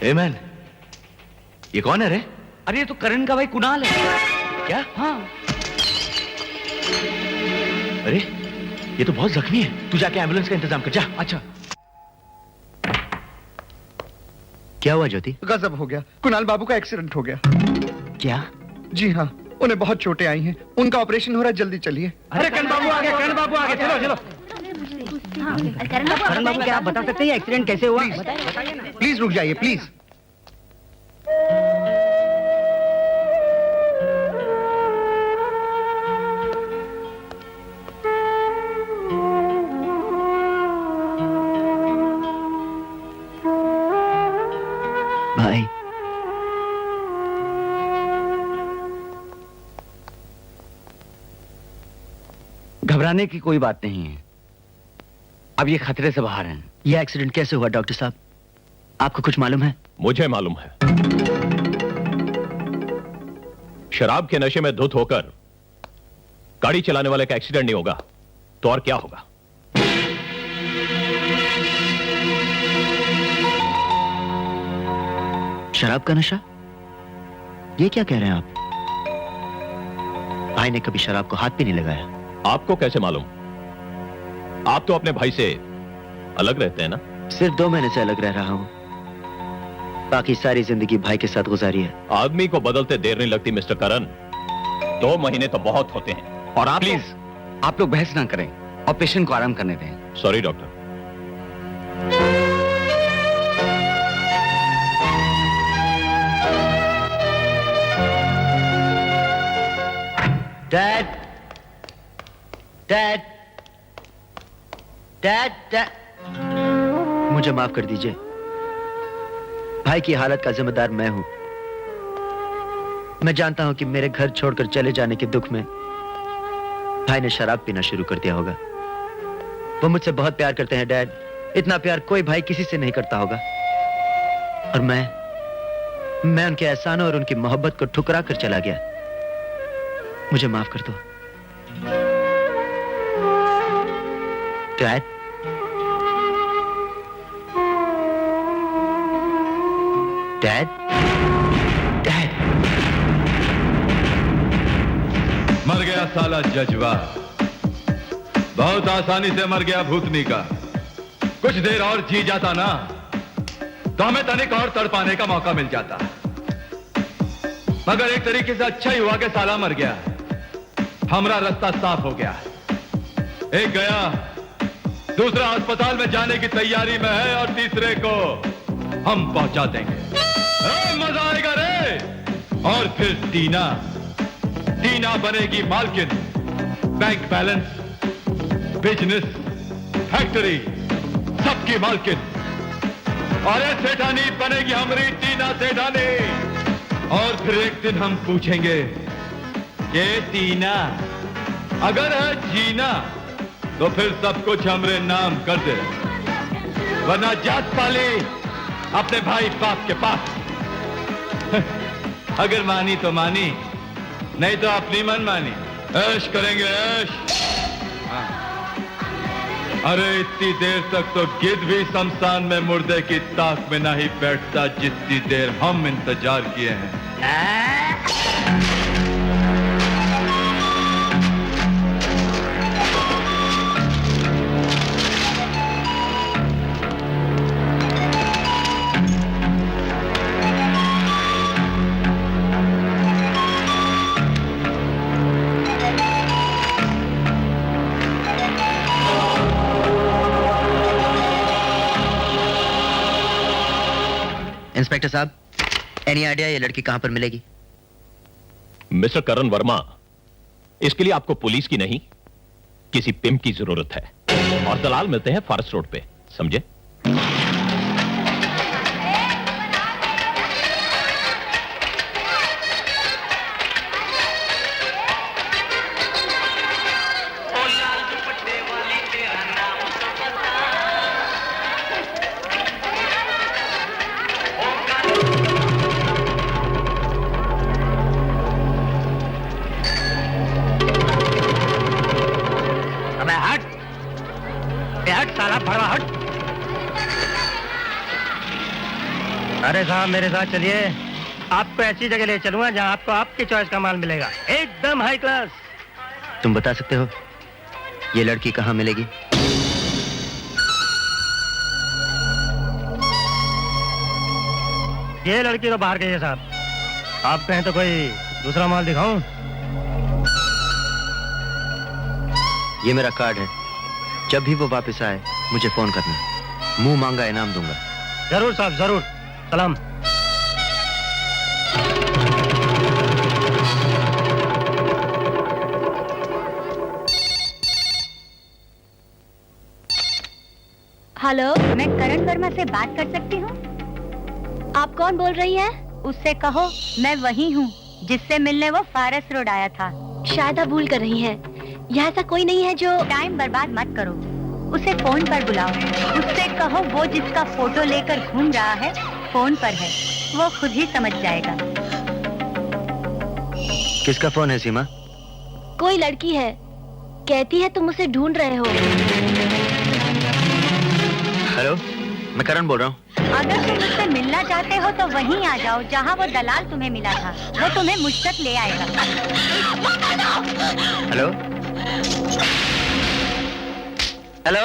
A man, ये कौन है रे? अरे ये तो करण का भाई कुणाल है। क्या? हाँ। अरे ये तो बहुत जख्मी है, तू जाके एम्बुलेंस का इंतजाम कर जा। अच्छा। क्या हुआ ज्योति? गजब हो गया, कुणाल बाबू का एक्सीडेंट हो गया। क्या? जी हाँ, उन्हें बहुत चोटें आई हैं, उनका ऑपरेशन हो रहा है, जल्दी चलिए। अरे करण बाबू आ गए, करण बाबू आ गए, चलो चलो। करण बाबू क्या आप बता सकते हैं एक्सीडेंट कैसे हुआ? प्लीज रुक जाइए प्लीज। भाई घबराने की कोई बात नहीं है, अब ये खतरे से बाहर हैं। ये एक्सीडेंट कैसे हुआ डॉक्टर साहब? आपको कुछ मालूम है? मुझे मालूम है। शराब के नशे में धुत होकर गाड़ी चलाने वाले का एक्सीडेंट नहीं होगा तो और क्या होगा? शराब का नशा? ये क्या कह रहे हैं आप? भाई ने कभी शराब को हाथ भी नहीं लगाया। आपको कैसे मालूम? आप तो अपने भाई से अलग रहते हैं ना? सिर्फ 2 महीने से अलग रह रहा हूं, बाकी सारी जिंदगी भाई के साथ गुजारी है। आदमी को बदलते देर नहीं लगती मिस्टर करण, 2 महीने तो बहुत होते हैं। और आप प्लीज आप लोग बहस ना करें और पेशेंट को आराम करने दें। Sorry doctor. Dad, dad, dad, dad, मुझे माफ कर दीजिए। भाई की हालत का जिम्मेदार मैं हूं। मैं जानता हूं कि मेरे घर छोड़कर चले जाने के दुख में भाई ने शराब पीना शुरू कर दिया होगा। वो मुझसे बहुत प्यार करते हैं डैड, इतना प्यार कोई भाई किसी से नहीं करता होगा। और मैं उनके एहसानों और उनकी मोहब्बत को ठुकरा कर चला गया। मुझे माफ कर दो डैड। Dad, dad. मर गया साला जजवा, बहुत आसानी से मर गया भूतनी का। कुछ देर और जी जाता ना तो हमें तनिक और तड़पाने का मौका मिल जाता, मगर एक तरीके से अच्छा ही हुआ कि साला मर गया। हमारा रास्ता साफ हो गया। एक गया, दूसरा अस्पताल में जाने की तैयारी में है और तीसरे को हम पहुंचा देंगे। मजा आएगा रे। और फिर टीना बनेगी मालकिन, बैंक बैलेंस, बिजनेस, फैक्ट्री, सबकी मालकिन। और ये सेठानी बनेगी हमारी टीना सेठानी। और फिर एक दिन हम पूछेंगे, ये टीना अगर है जीना तो फिर सब कुछ हमरे नाम कर दे, वरना जात पाली अपने भाई बाप के पास। अगर मानी तो मानी, नहीं तो अपनी मन मानी। ऐश करेंगे ऐश। हाँ। अरे इतनी देर तक तो गिद्ध भी शमशान में मुर्दे की ताक में नहीं बैठता जितनी देर हम इंतजार किए हैं। इंस्पेक्टर साहब, एनी आइडिया ये लड़की कहां पर मिलेगी? मिस्टर करण वर्मा, इसके लिए आपको पुलिस की नहीं किसी पिम्प की जरूरत है। और दलाल मिलते हैं फॉरेस्ट रोड पे, समझे? हट साला भड़वा हट। अरे साहब मेरे साथ चलिए, आपको ऐसी जगह ले चलूंगा जहां आपको आपकी चॉइस का माल मिलेगा, एकदम हाई क्लास। तुम बता सकते हो ये लड़की कहाँ मिलेगी? ये लड़की तो बाहर गई है साहब, आप कहें तो कोई दूसरा माल दिखाऊं? ये मेरा कार्ड है, जब भी वो वापस आए मुझे फोन करना, मुंह मांगा इनाम दूंगा। जरूर साहब जरूर, सलाम। हेलो, मैं करण वर्मा से बात कर सकती हूँ? आप कौन बोल रही हैं? उससे कहो मैं वही हूँ जिससे मिलने वो फारस रोड आया था। शायद आप भूल कर रही हैं, यहाँ ऐसा कोई नहीं है जो। टाइम बर्बाद मत करो, उसे फोन पर बुलाओ, उससे कहो वो जिसका फोटो लेकर घूम रहा है फोन पर है, वो खुद ही समझ जाएगा। किसका फोन है सीमा? कोई लड़की है, कहती है तुम उसे ढूंढ रहे हो। हेलो, मैं करण बोल रहा हूँ। अगर तुम उससे मिलना चाहते हो तो वहीं आ जाओ जहाँ वो दलाल तुम्हें मिला था, वो तुम्हें मुझ तक ले आएगा। हेलो हेलो,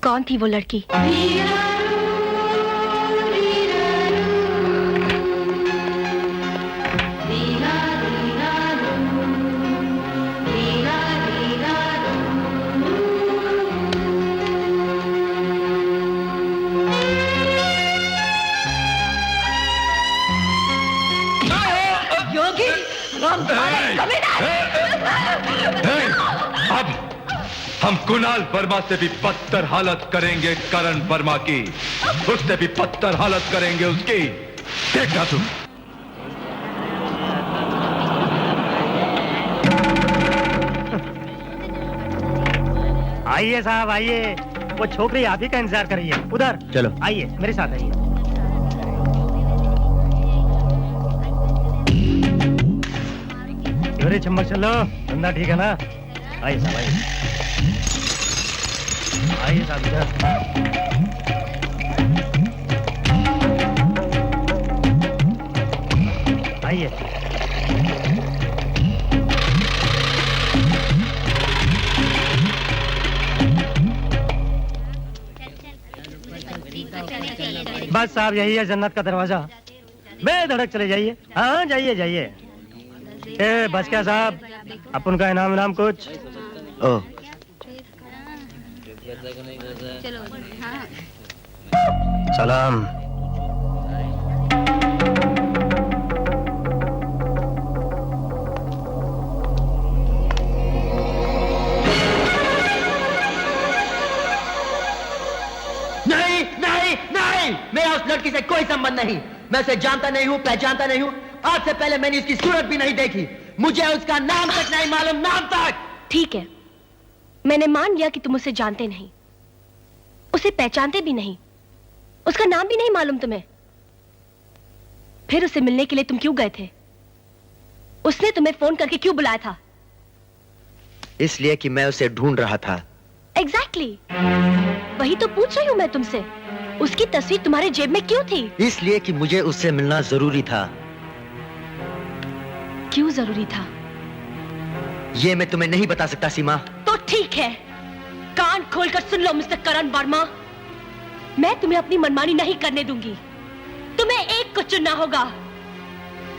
कौन थी वो लड़की? अब हम कुणाल वर्मा से भी बदतर हालत करेंगे करण वर्मा की, उससे भी बदतर हालत करेंगे उसकी, देखना तुम। आइए साहब आइए, वो छोकरी आप ही का इंतजार कर रही है उधर। चलो आइए मेरे साथ आइए। अरे चम्मच चलो, धंधा ठीक है ना? आइए साहब आइए, आइए साहब इधर। आइए। बस साहब यही है जन्नत का दरवाजा, बेधड़क चले जाइए। हाँ जाइए जाइए। ए बस क्या साहब, अपन का इनाम कुछ? ओह, सलाम। नहीं नहीं नहीं, मेरा उस लड़की से कोई संबंध नहीं। मैं उसे जानता नहीं हूँ, पहचानता नहीं हूँ। आज से पहले मैंने इसकी सूरत भी नहीं देखी, मुझे उसका नाम तक नहीं मालूम, नाम तक। ठीक है, मैंने मान लिया कि तुम उसे जानते नहीं, उसे पहचानते भी नहीं, उसका नाम भी नहीं मालूम तुम्हें। फिर उसे मिलने के लिए तुम क्यों गए थे? उसने तुम्हें फोन करके क्यों बुलाया था? इसलिए कि मैं उसे ढूंढ रहा था। एग्जैक्टली, वही तो पूछ रही हूँ मैं तुमसे। उसकी तस्वीर तुम्हारे जेब में क्यों थी? इसलिए कि मुझे उससे मिलना जरूरी था। क्यों जरूरी था? ये मैं तुम्हें नहीं बता सकता सीमा। तो ठीक है, कान खोलकर सुन लो मिस्टर करण वर्मा, मैं तुम्हें अपनी मनमानी नहीं करने दूंगी। तुम्हें एक को चुनना होगा,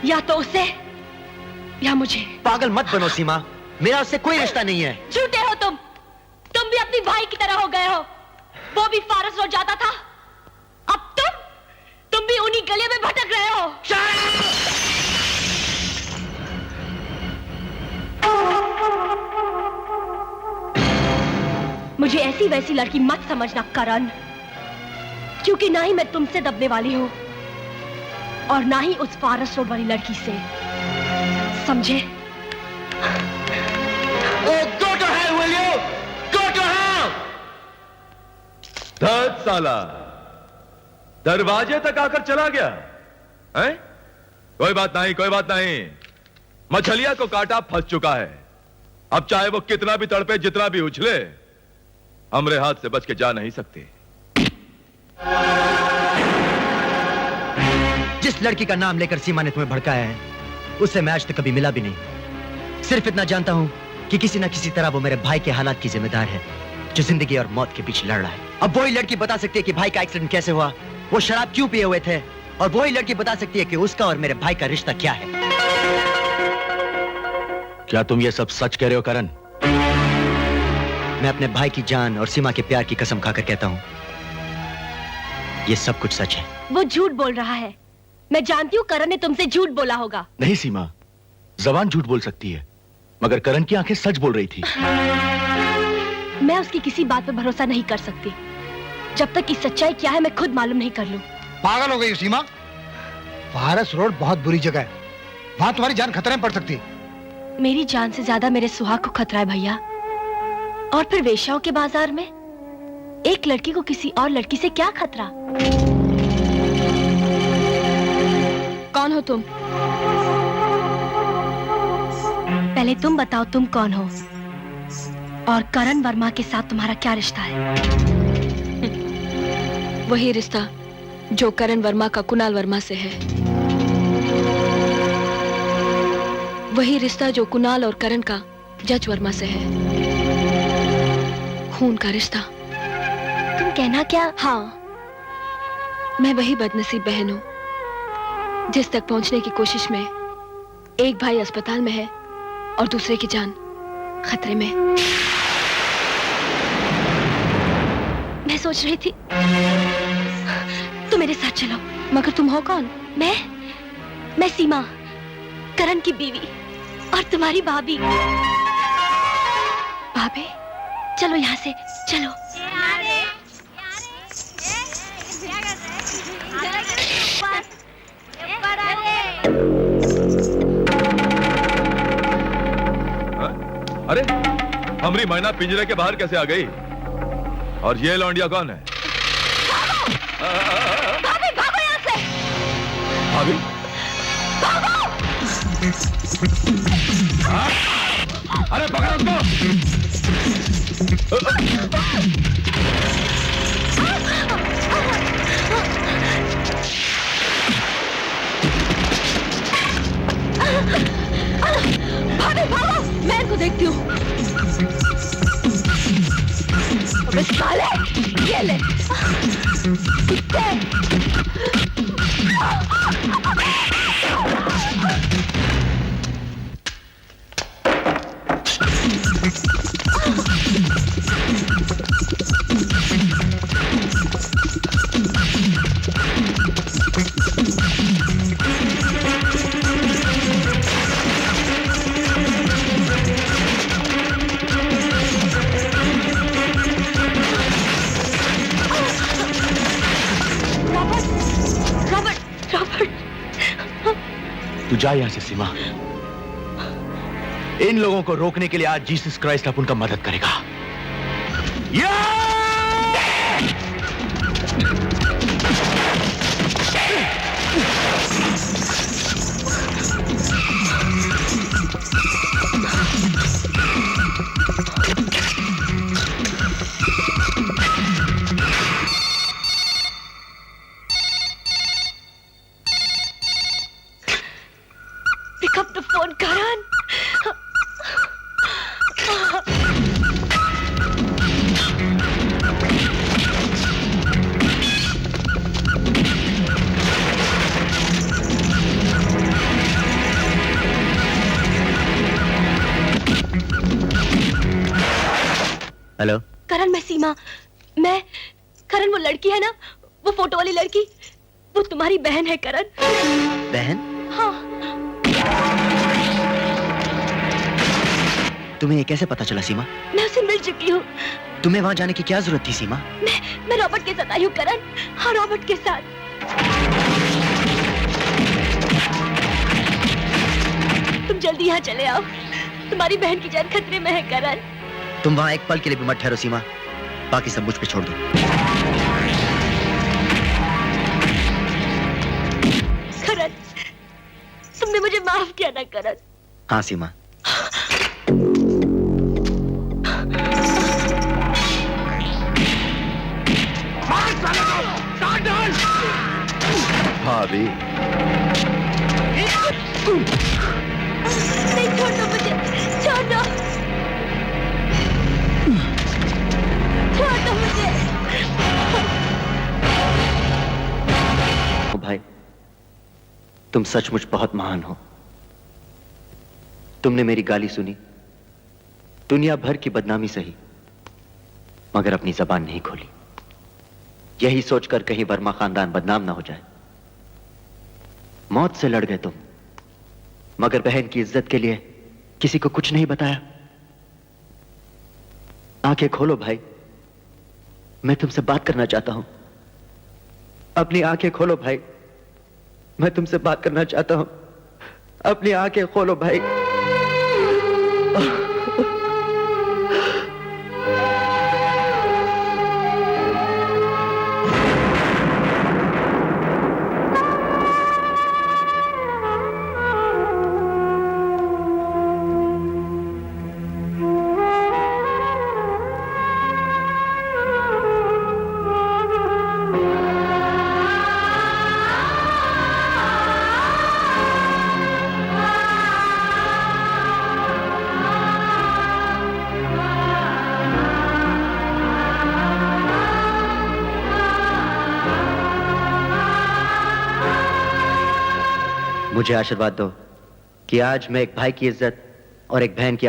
या तो उसे या मुझे। पागल मत बनो सीमा, मेरा उससे कोई रिश्ता नहीं है। झूठे हो तुम भी अपनी भाई की तरह हो गए हो। वो भी फारस रोड जाता था, अब तुम भी उन्हीं गलियों में भटक रहे हो। मुझे ऐसी वैसी लड़की मत समझना करण, क्योंकि ना ही मैं तुमसे दबने वाली हूं और ना ही उस फारस रोड वाली लड़की से, समझे? Go to hell, will you? Go to hell! धत साला, दरवाजे तक आकर चला गया है? कोई बात नहीं, कोई बात नहीं, मछलिया को काटा फंस चुका है। अब चाहे वो कितना भी तड़पे, जितना भी उछले, हमरे हाथ से बच के जा नहीं सकते। जिस लड़की का नाम लेकर सीमा ने तुम्हें भड़काया है, उससे मैं आज तक कभी मिला भी नहीं। सिर्फ इतना जानता हूं कि किसी ना किसी तरह वो मेरे भाई के हालात की जिम्मेदार है, जो जिंदगी और मौत के बीच लड़ रहा है। अब वही लड़की बता सकती है कि भाई का एक्सीडेंट कैसे हुआ, वो शराब क्यों पिए हुए थे, और वही लड़की बता सकती है कि उसका और मेरे भाई का रिश्ता क्या है। क्या तुम ये सब सच कह रहे हो करण? मैं अपने भाई की जान और सीमा के प्यार की कसम खाकर कहता हूं, ये सब कुछ सच है। वो झूठ बोल रहा है। मैं जानती हूँ करण ने तुमसे झूठ बोला होगा। नहीं सीमा, जबान झूठ बोल सकती है, मगर करण की आंखें सच बोल रही थी। मैं उसकी किसी बात पर भरोसा नहीं कर सकती जब तक कि सच्चाई क्या है मैं खुद मालूम नहीं कर लूं। पागल हो गई सीमा। फारस रोड बहुत बुरी जगह है, वहां तुम्हारी जान खतरे में पड़ सकती है। मेरी जान से ज्यादा मेरे सुहाग को खतरा है भैया। और फिर वेश्याओं के बाजार में एक लड़की को किसी और लड़की से क्या खतरा? कौन हो तुम? पहले तुम बताओ तुम कौन हो, और करण वर्मा के साथ तुम्हारा क्या रिश्ता है? वही रिश्ता जो करण वर्मा का कुणाल वर्मा से है। वही रिश्ता जो कुणाल और करण का जज वर्मा से है। खून का रिश्ता। तुम कहना क्या? हाँ, मैं वही बदनसीब बहन हूँ जिस तक पहुंचने की कोशिश में एक भाई अस्पताल में है और दूसरे की जान खतरे में। मैं सोच रही थी तुम मेरे साथ चलो। मगर तुम हो कौन? मैं सीमा, करण की बीवी और तुम्हारी भाभी। भाभी? चलो यहाँ से, चलो। अरे हमरी मैना पिंजरे के बाहर कैसे आ गई? और ये लौंडिया कौन है? भाभी भागो यहाँ से। भाभी? अरे पकड़ो भाभी भागो, मैं इनको देखती हूँ। अबे साले, ये ले। कुत्ते। तू जा यहां से सीमा। इन लोगों को रोकने के लिए आज जीसस क्राइस्ट अब उनका मदद करेगा। Pick up the phone, Karan. Hello Karan, मैं सीमा। करण वो लड़की है ना, वो फोटो वाली लड़की, वो तुम्हारी बहन है करण। बहन? हाँ। तुम्हें ये कैसे पता चला सीमा? मैं उससे मिल चुकी हूँ। तुम्हें वहां जाने की क्या जरूरत थी सीमा? मैं रॉबर्ट के साथ आई हूँ करण। हाँ, रॉबर्ट के साथ। तुम जल्दी यहाँ चले आओ, तुम्हारी बहन की जान खतरे में है करण। तुम वहां एक पल के लिए भी मत ठहरो सीमा, बाकी सब मुझ पे छोड़ दो। करण, तुमने मुझे माफ किया ना करण? हाँ सीमा। भाभी नहीं, छोड़ दो मुझे, छोड़ दो, छोड़ दो मुझे। ओ भाई, तुम सचमुच बहुत महान हो। तुमने मेरी गाली सुनी, दुनिया भर की बदनामी सही, मगर अपनी जबान नहीं खोली। यही सोचकर कहीं वर्मा खानदान बदनाम ना हो जाए। मौत से लड़ गए तुम, मगर बहन की इज्जत के लिए किसी को कुछ नहीं बताया। आंखें खोलो भाई, मैं तुमसे बात करना चाहता हूं। अपनी आंखें खोलो भाई, मैं तुमसे बात करना चाहता हूं। अपनी आंखें खोलो भाई। मुझे आशीर्वाद दो कि आज मैं एक भाई की इज्जत और एक बहन की